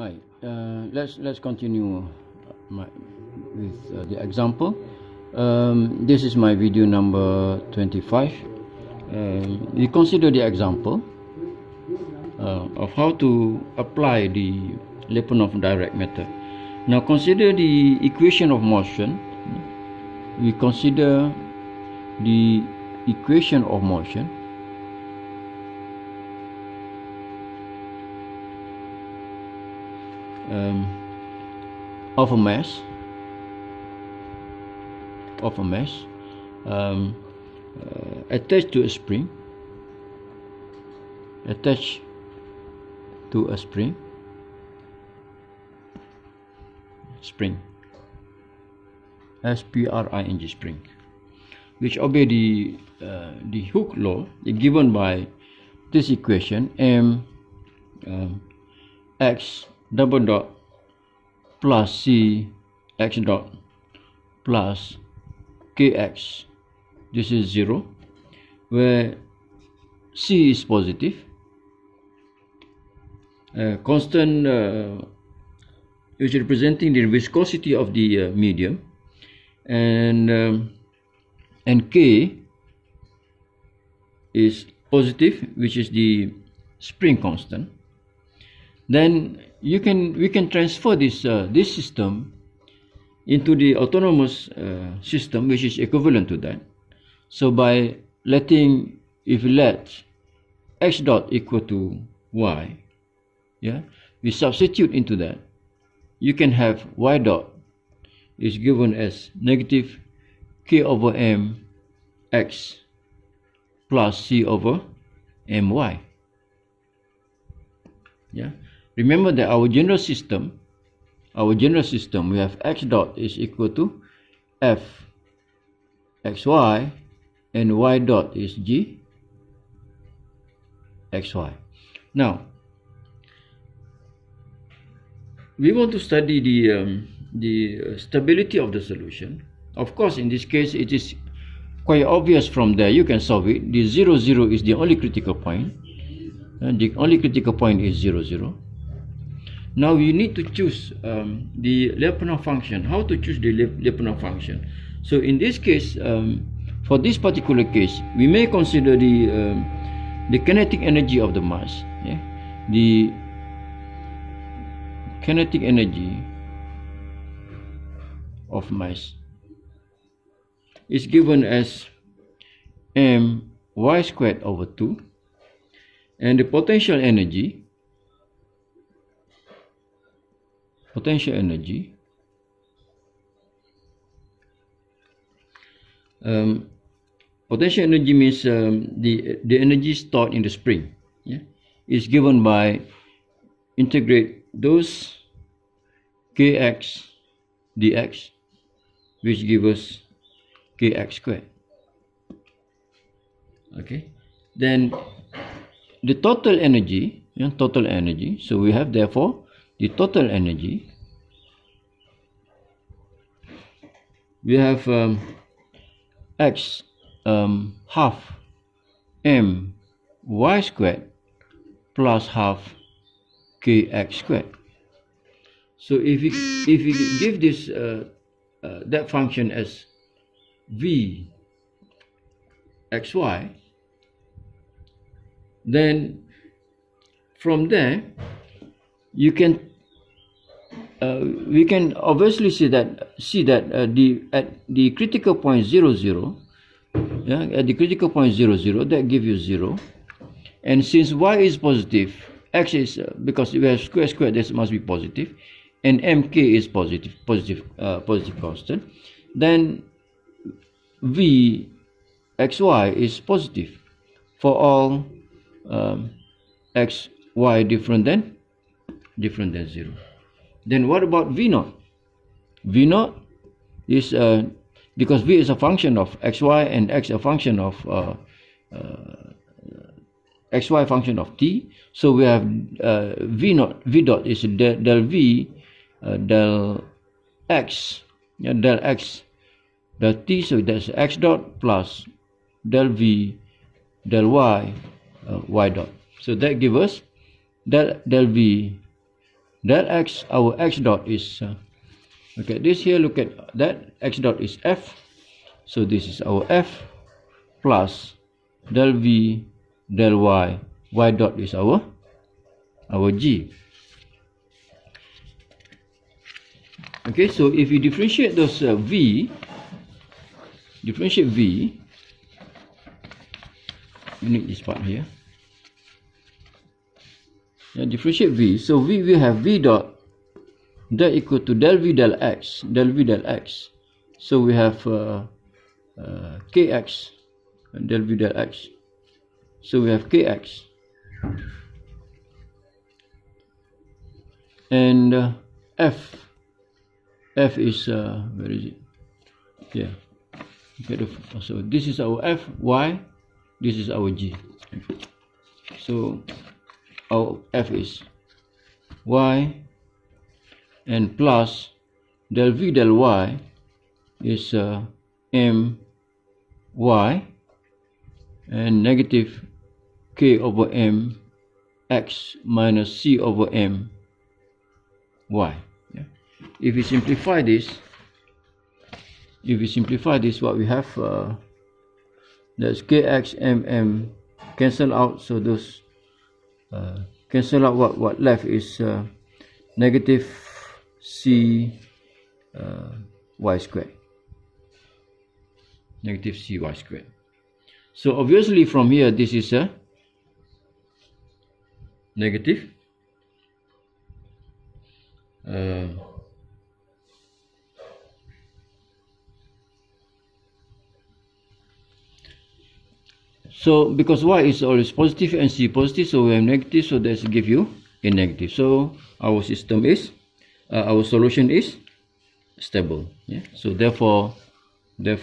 Hi. Let's continue with the example. This is my video number 25. We consider the example of how to apply the Liapunov direct method. Now consider the equation of motion. We consider the equation of motion of a mass attached to a spring, spring spring, which obey the Hooke law given by this equation: m x double dot plus c x dot plus kx. This is 0, where c is positive, constant which is representing the viscosity of the medium, and k is positive, which is the spring constant. Then we can transfer this system into the autonomous system, which is equivalent to that. So by if we let x dot equal to y, we substitute into that, you can have y dot is given as negative k over m x plus c over my. Remember that our general system, we have x dot is equal to f xy and y dot is g xy. Now we want to study the stability of the solution. Of course, in this case it is quite obvious from there. You can solve it. The 0, 0 is the only critical point, and the only critical point is 0, 0. Now you need to choose the Liapunov function. How to choose the Liapunov function? So in this case, for this particular case, we may consider the kinetic energy of the mass. The kinetic energy of mass is given as my squared over 2, and the potential energy means the energy stored in the spring is given by integrate those kx dx, which gives us kx squared. Okay, then the total energy, so we have therefore the total energy, we have x half m y squared plus half kx squared. So if we give this that function as v xy, then from there you can we can obviously see that at the critical point 0, 0, at the critical point 0, 0, that gives you 0, and since y is positive, x is because we have square, this must be positive, and mk is positive constant, then v xy is positive for all x y different than 0. Then what about v naught? V naught is because v is a function of xy and x a function of xy function of t, so we have v dot is del v del x, del x del t, so that's x dot plus del v del y y dot. So that gives us del v Del x, our x dot is look at this here, look at that, x dot is f, so this is our f plus del v del y, y dot is our g. Okay, so if you differentiate those differentiate v, you need this part here. Yeah, differentiate v, so we have v dot that equal to del v del x, so we have kx, del v del x, so we have kx, and f is where is it? Yeah, okay, so this is our f, y, this is our g. So our f is y, and plus del v del y is m y, and negative k over m x minus c over m y. Yeah. If we simplify this, what we have, that's kx m cancel out, so those cancel out. What left is negative c y squared, negative c y squared. So obviously from here this is a negative so because y is always positive and c positive, so we have negative, so that's give you a negative. So our system is our solution is stable. Yeah. So therefore the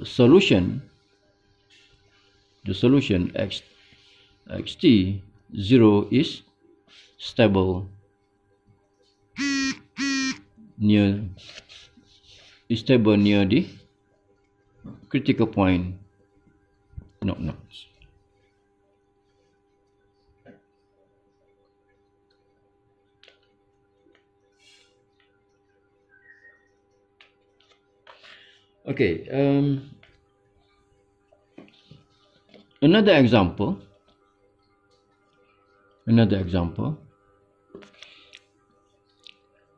solution xt 0 is stable near the critical point knots. Okay, another example.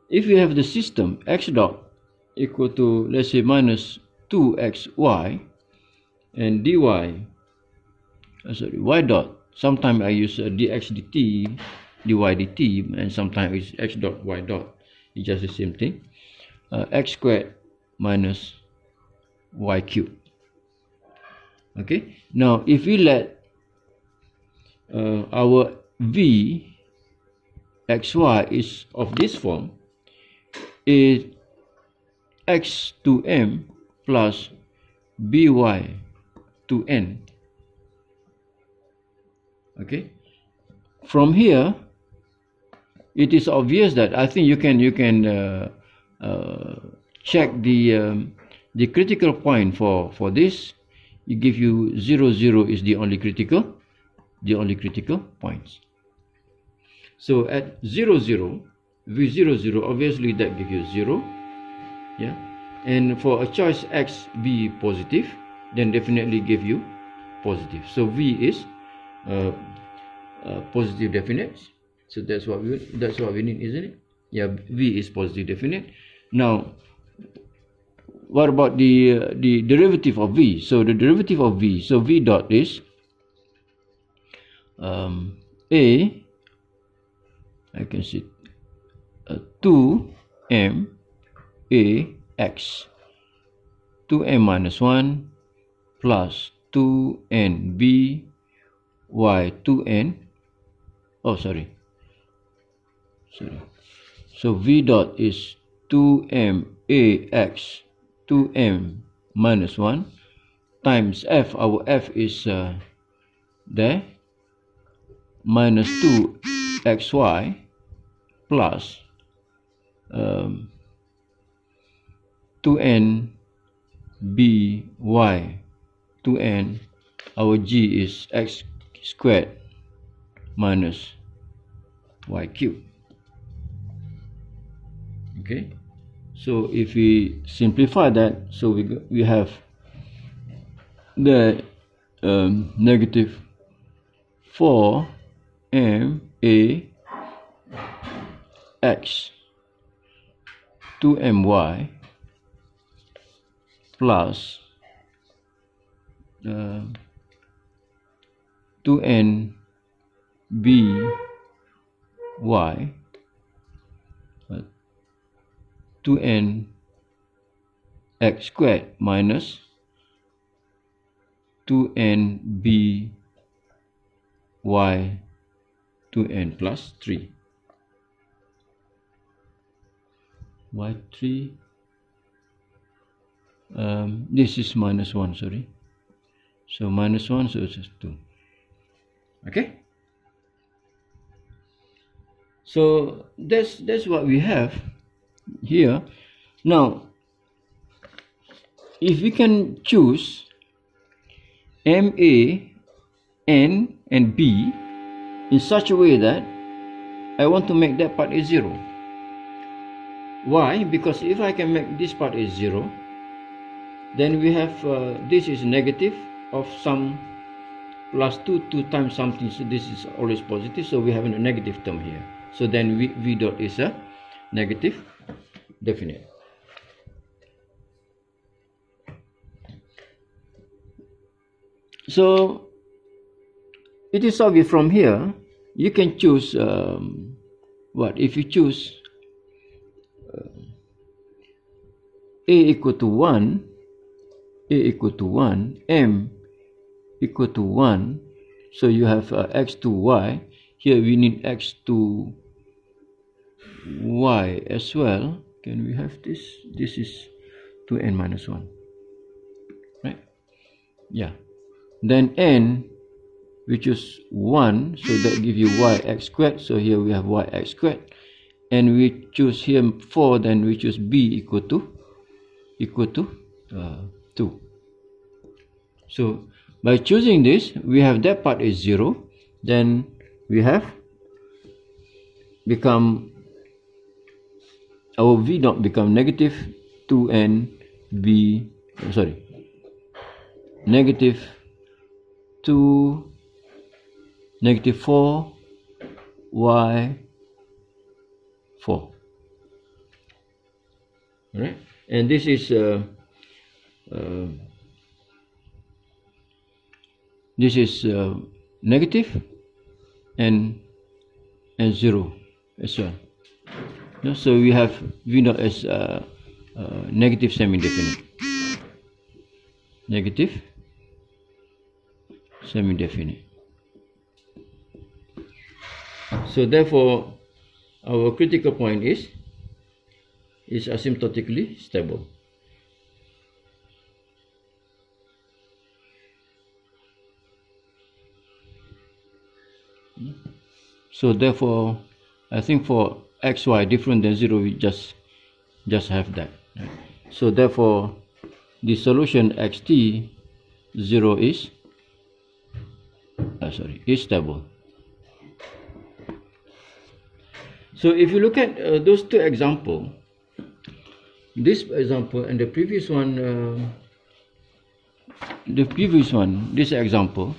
If you have the system x dot equal to, let's say, minus 2xy, and dy, y dot, sometimes I use dx dt, dy dt, and sometimes it's x dot y dot, it's just the same thing, x squared minus y cubed. Okay, now if we let our v xy is of this form, is x to m plus by to n. Okay, from here it is obvious that I think you can check the critical point for this. It gives you 0, 0 is the only critical points. So at 0, 0, v 0, 0, obviously that gives you 0. Yeah, and for a choice x be positive, then definitely give you positive. So v is positive definite. So that's what we need, isn't it? Yeah, v is positive definite. Now what about the derivative of v? So the derivative of v, so v dot is I can see 2m a x 2m minus 1 plus 2n b y 2n, so v dot is 2m a x 2m minus 1 times f, our f is there, minus 2xy plus 2n by 2n, our g is x squared minus y cubed. Okay, so if we simplify that, so we have the negative 4ma x 2my plus 2n by 2n x squared minus 2n by 2n plus 3 y3 this is minus 1, sorry, so minus 1, so it's just 2. Okay, so that's what we have here. Now if we can choose M, A, N and B in such a way that I want to make that part is 0. Why? Because if I can make this part is 0, then we have this is negative of some plus 2 times something, so this is always positive, so we have a negative term here. So then v dot is a negative definite. So it is obvious from here you can choose what if you choose a equal to 1, m equal to 1, so you have x to y. Here we need x to y as well. Can we have this? This is 2n minus 1, right? Yeah. Then n, we choose 1, so that gives you yx squared, so here we have yx squared. And we choose here 4, then we choose b equal to 2. So by choosing this, we have that part is 0, then we have become our v dot become negative 2n b, sorry, negative 2 negative 4 y 4. Alright, and this is negative and 0 as well. So we have v naught as negative semi-definite. Negative semi-definite. So therefore, our critical point is asymptotically stable. So therefore, I think for xy different than 0, we just have that. Right? So therefore, the solution xt 0 is stable. So if you look at those two examples, this example and the previous one, this example,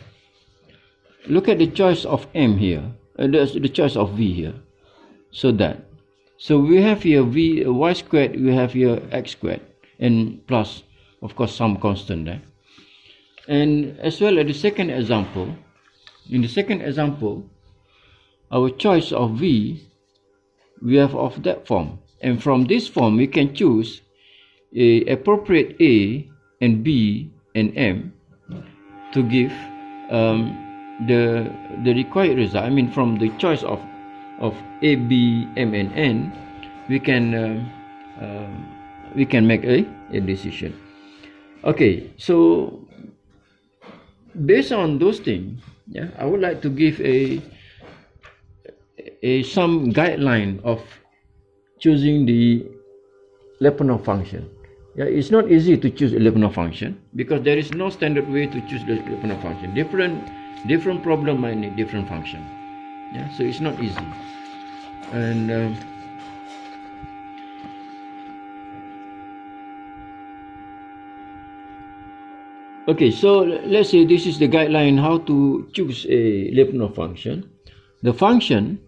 look at the choice of m here, the choice of v here. So we have here y squared, we have here x squared, and plus of course some constant there. And as well as the second example, in the second example, our choice of v, we have of that form, and from this form we can choose a appropriate a and b and m to give the required result. I mean, from the choice of a, b, m and n, we can make a decision. Okay, so based on those things, yeah, I would like to give some guideline of choosing the liapunov function. Yeah, it's not easy to choose a liapunov function because there is no standard way to choose the liapunov function. Different problem might need different function. Yeah, so it's not easy. And okay, so let's say this is the guideline how to choose a liapunov function. The function